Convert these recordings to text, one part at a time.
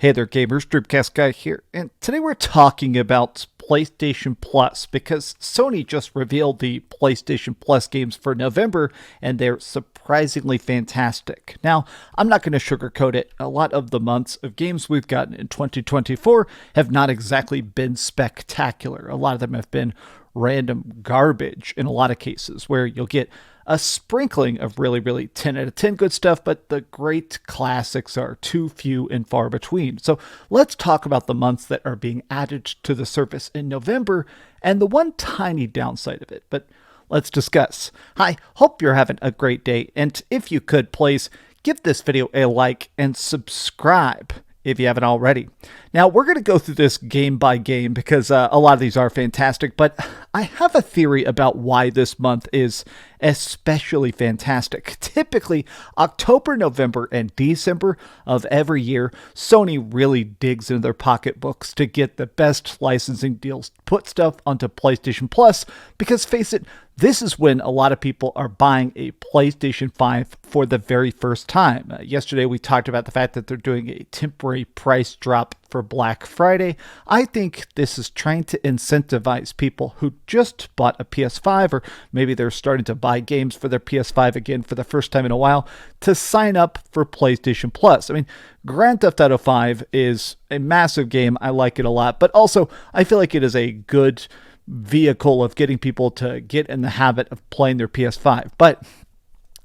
Hey there gamers, DreamcastGuy here, and today we're talking about PlayStation Plus because Sony just revealed the PlayStation Plus games for November and they're surprisingly fantastic. Now, I'm not going to sugarcoat it. A lot of the months of games we've gotten in 2024 have not exactly been spectacular. A lot of them have been random garbage in a lot of cases where you'll get a sprinkling of really 10 out of 10 good stuff, but the great classics are too few and far between. So let's talk about the months that are being added to the service in November and the one tiny downside of it. But let's discuss. Hi, hope you're having a great day. And if you could, please give this video a like and subscribe if you haven't already. Now, we're going to go through this game by game because a lot of these are fantastic, but I have a theory about why this month is especially fantastic. Typically, October, November, and December of every year, Sony really digs into their pocketbooks to get the best licensing deals, put stuff onto PlayStation Plus, because face it, this is when a lot of people are buying a PlayStation 5 for the very first time. Yesterday, we talked about the fact that they're doing a temporary price drop for Black Friday. I think this is trying to incentivize people who just bought a PS5, or maybe they're starting to buy games for their PS5 again for the first time in a while, to sign up for PlayStation Plus. I mean, Grand Theft Auto 5 is a massive game. I like it a lot, but also I feel like it is a good vehicle of getting people to get in the habit of playing their PS5. But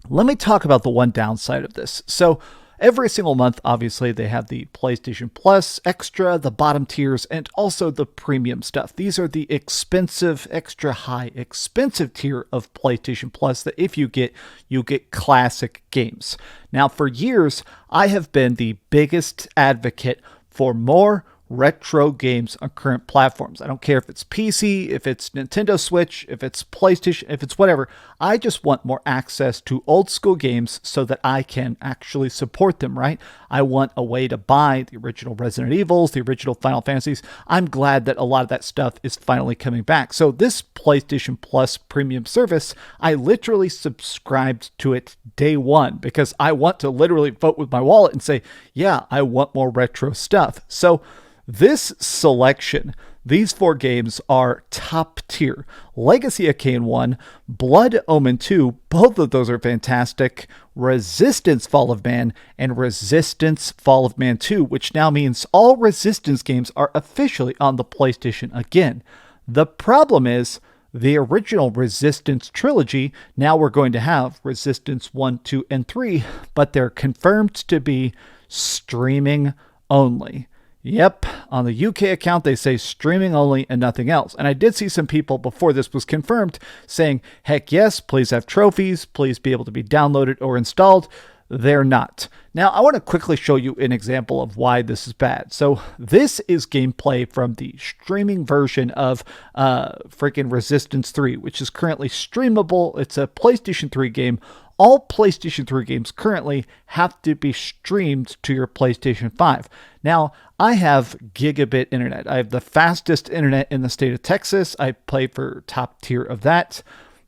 let me talk about the one downside of this. So every single month, obviously, they have the PlayStation Plus Extra, the bottom tiers, and also the premium stuff. These are the expensive, extra high, expensive tier of PlayStation Plus that if you get classic games. Now, for years, I have been the biggest advocate for more retro games on current platforms. I don't care if it's PC, if it's Nintendo Switch, if it's PlayStation, if it's whatever. I just want more access to old school games so that I can actually support them, right? I want a way to buy the original Resident Evils, the original Final Fantasies. I'm glad that a lot of that stuff is finally coming back. So this PlayStation Plus premium service, I literally subscribed to it day one because I want to literally vote with my wallet and say, yeah, I want more retro stuff. So this selection, these four games are top tier. Legacy of Kain 1, Blood Omen 2, both of those are fantastic. Resistance Fall of Man, and Resistance Fall of Man 2, which now means all Resistance games are officially on the PlayStation again. The problem is, the original Resistance trilogy, now we're going to have Resistance 1, 2, and 3, but they're confirmed to be streaming only. Yep, on the UK account, they say streaming only and nothing else. And I did see some people before this was confirmed saying, heck yes, please have trophies, please be able to be downloaded or installed. They're not. Now, I want to quickly show you an example of why this is bad. So this is gameplay from the streaming version of freaking Resistance 3, which is currently streamable. It's a PlayStation 3 game. All PlayStation 3 games currently have to be streamed to your PlayStation 5. Now, I have gigabit internet. I have the fastest internet in the state of Texas. I play for top tier of that.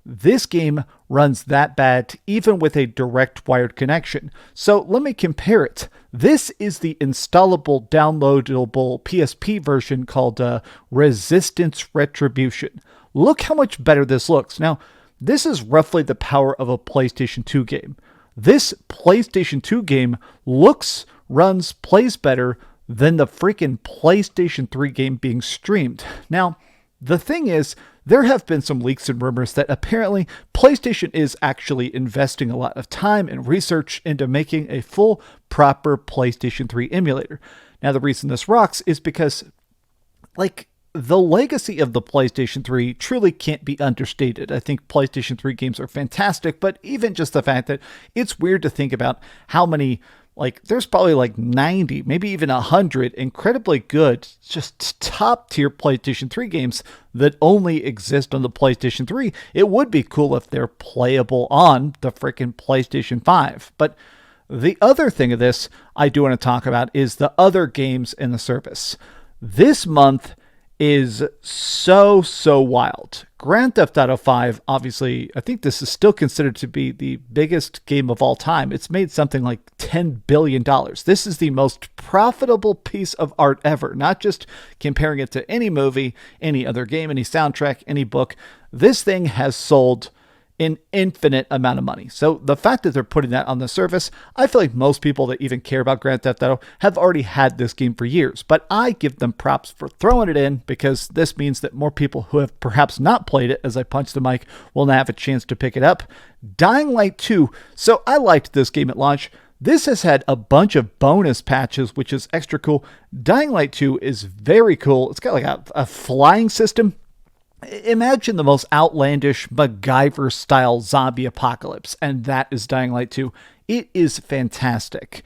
This game runs that bad even with a direct wired connection. So let me compare it. This is the installable, downloadable PSP version called Resistance Retribution. Look how much better this looks. Now, this is roughly the power of a PlayStation 2 game. This PlayStation 2 game looks, runs, plays better than the freaking PlayStation 3 game being streamed. Now, the thing is, there have been some leaks and rumors that apparently PlayStation is actually investing a lot of time and research into making a full, proper PlayStation 3 emulator. Now, the reason this rocks is because, the legacy of the PlayStation 3 truly can't be understated. I think PlayStation 3 games are fantastic, but even just the fact that it's weird to think about how many, there's probably 90, maybe even 100 incredibly good, just top tier PlayStation 3 games that only exist on the PlayStation 3. It would be cool if they're playable on the freaking PlayStation 5. But the other thing of this I do want to talk about is the other games in the service. This month is so wild. Grand Theft Auto 5, obviously, I think this is still considered to be the biggest game of all time. It's made something like $10 billion. This is the most profitable piece of art ever, not just comparing it to any movie, any other game, any soundtrack, any book. This thing has sold an infinite amount of money. So the fact that they're putting that on the service, I feel like most people that even care about Grand Theft Auto have already had this game for years. But I give them props for throwing it in, because this means that more people who have perhaps not played it, as I punch the mic, will now have a chance to pick it up. Dying Light 2. So I liked this game at launch. This has had a bunch of bonus patches, which is extra cool. Dying Light 2 is very cool. It's got like a flying system. Imagine the most outlandish MacGyver-style zombie apocalypse, and that is Dying Light 2. It is fantastic.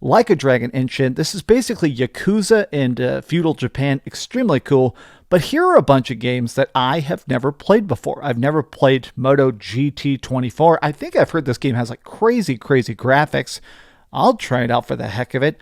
Like a Dragon Ishin, this is basically Yakuza and feudal Japan. Extremely cool. But here are a bunch of games that I have never played before. I've never played MotoGP 24. I think I've heard this game has like crazy graphics. I'll try it out for the heck of it.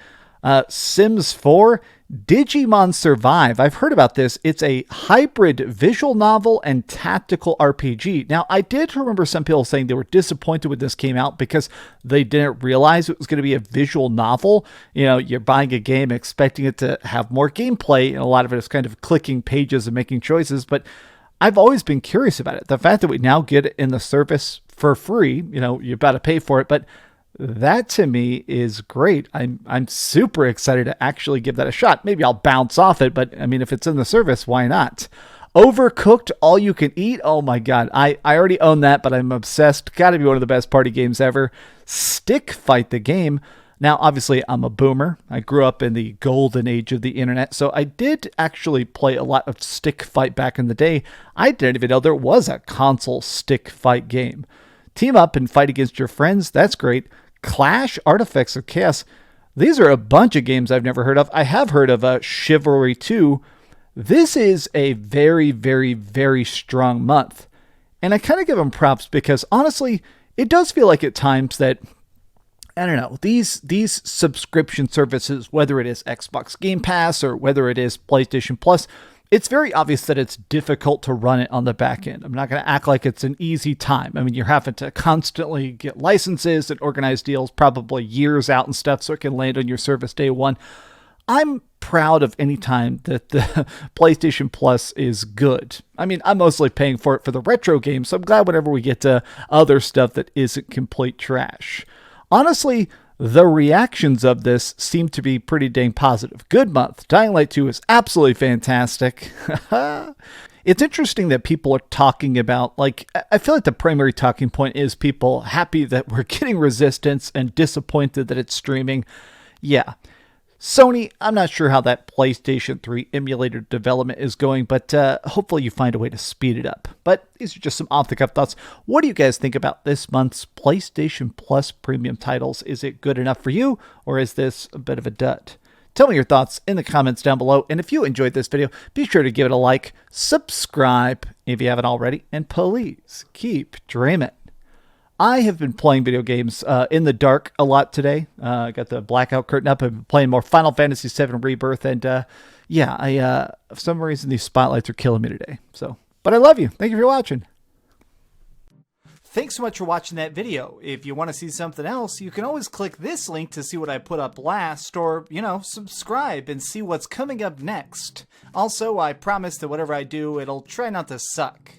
Sims 4, Digimon Survive. I've heard about this. It's a hybrid visual novel and tactical RPG. Now, I did remember some people saying they were disappointed when this came out because they didn't realize it was going to be a visual novel. You know, you're buying a game expecting it to have more gameplay, and a lot of it is kind of clicking pages and making choices, but I've always been curious about it. The fact that we now get it in the service for free, you know, you're about to pay for it, but that to me is great. I'm super excited to actually give that a shot. Maybe I'll bounce off it, but I mean, if it's in the service, why not? Overcooked, all you can eat. Oh my God. I already own that, but I'm obsessed. Gotta be one of the best party games ever. Stick Fight the game. Now, obviously, I'm a boomer. I grew up in the golden age of the internet, so I did actually play a lot of Stick Fight back in the day. I didn't even know there was a console Stick Fight game. Team up and fight against your friends. That's great. Clash, Artifacts of Chaos. These are a bunch of games I've never heard of. I have heard of Chivalry 2. This is a very strong month. And I kind of give them props because honestly, it does feel like at times that, I don't know, these subscription services, whether it is Xbox Game Pass or whether it is PlayStation Plus, it's very obvious that it's difficult to run it on the back end. I'm not going to act like it's an easy time. I mean, you're having to constantly get licenses and organize deals probably years out and stuff so it can land on your service day one. I'm proud of any time that the PlayStation Plus is good. I mean, I'm mostly paying for it for the retro games, so I'm glad whenever we get to other stuff that isn't complete trash. Honestly, the reactions of this seem to be pretty dang positive. Good month. Dying Light 2 is absolutely fantastic. It's interesting that people are talking about, like, I feel like the primary talking point is people happy that we're getting Resistance and disappointed that it's streaming. Yeah. Sony, I'm not sure how that PlayStation 3 emulator development is going, but hopefully you find a way to speed it up. But these are just some off-the-cuff thoughts. What do you guys think about this month's PlayStation Plus premium titles? Is it good enough for you, or is this a bit of a dud? Tell me your thoughts in the comments down below, and if you enjoyed this video, be sure to give it a like, subscribe if you haven't already, and please keep dreaming. I have been playing video games in the dark a lot today. I got the blackout curtain up. I've been playing more Final Fantasy VII Rebirth. And yeah, for some reason, these spotlights are killing me today. But I love you. Thank you for watching. Thanks so much for watching that video. If you want to see something else, you can always click this link to see what I put up last, or, you know, subscribe and see what's coming up next. Also, I promise that whatever I do, it'll try not to suck.